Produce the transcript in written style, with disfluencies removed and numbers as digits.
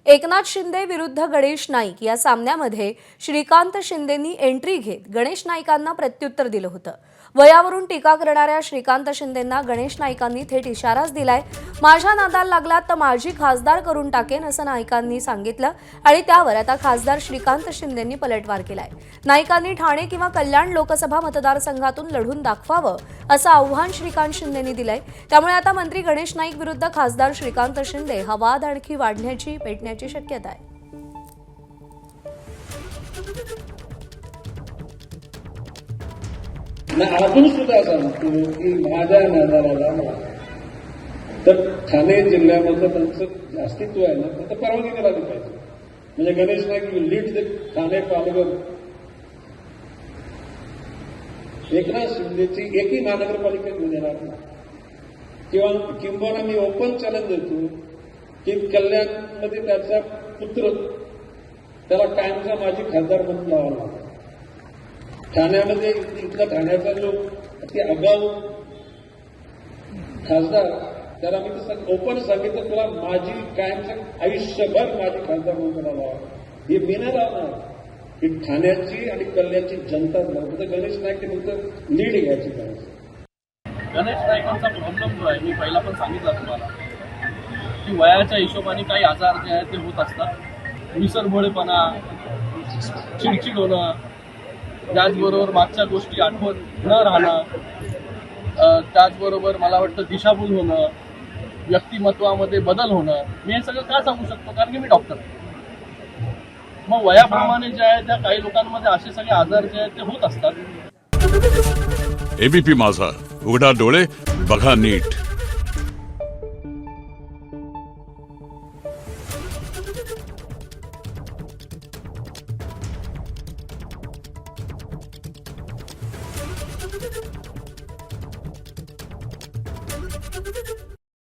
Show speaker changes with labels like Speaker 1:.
Speaker 1: एकनाथ शिंदे विरुद्ध गणेश नाईक या सामन्यामध्ये श्रीकांत शिंदेंनी एंट्री घेत गणेश नाईकांना प्रत्युत्तर दिलं होतं। वयावरून टीका करणाऱ्या श्रीकांत शिंदेंना गणेश नाईकांनी थेट इशाराच दिलाय। माझ्या नादाला लागलात तर माझी खासदार करून टाकेन असं नाईकांनी सांगितलं आणि त्यावर आता खासदार श्रीकांत शिंदेंनी पलटवार केलाय। नाईकांनी ठाणे किंवा कल्याण लोकसभा मतदारसंघातून लढून दाखवावं असं आव्हान श्रीकांत शिंदेंनी दिलंय। त्यामुळे आता मंत्री गणेश नाईक विरुद्ध खासदार श्रीकांत शिंदे हा वाद आणखी वाढण्याची पेटण्याची शक्यता आहे।
Speaker 2: अजून सुद्धा सांगतो की माझ्या नादाला लागला तर ठाणे जिल्ह्यामध्ये त्यांचं अस्तित्व आहे ना, तर परवानगी करायला पाहिजे। म्हणजे गणेश नाईक लीड द ठाणे पालघर, एकनाथ शिंदेची एकही महानगरपालिका घेऊन येणार नाही। किंवा मी ओपन चॅलेंज देतो की कल्याणमध्ये त्याचा पुत्र त्याला कायमचा माझी खासदार म्हणून लावावा लागला। ठाण्यामध्ये इथला ठाण्याचा जो अति आगाऊ खासदार त्याला मी तसं ओपन सांगितलं, तुला माझी कायमचं आयुष्यभर माझी खासदार म्हणून लावा। हे मी नाही लावणार, ही ठाण्याची आणि कल्याणची जनता फक्त गणेश नाईक फक्त लीड घ्यायची पाहिजे।
Speaker 3: गणेश नाईकांचा प्रॉब्लेम जो आहे, मी पहिला पण सांगितलं तुम्हाला की वयाच्या हिशोबाने काही आजार जे आहेत ते होत असतात। विसरभोळेपणा, चिडचिड होणं, त्याचबरोबर मागच्या गोष्टी आठवण न राहणं, त्याचबरोबर मला वाटतं दिशाभूल होणं, व्यक्तिमत्वामध्ये बदल होणं। मी हे सगळं का सांगू शकतो, कारण की मी डॉक्टर आहे। मग वयाप्रमाणे जे आहे त्या काही लोकांमध्ये असे सगळे आजार जे आहेत ते होत असतात।
Speaker 4: एबीपी माझा, उघडा डोळे बघा नीट।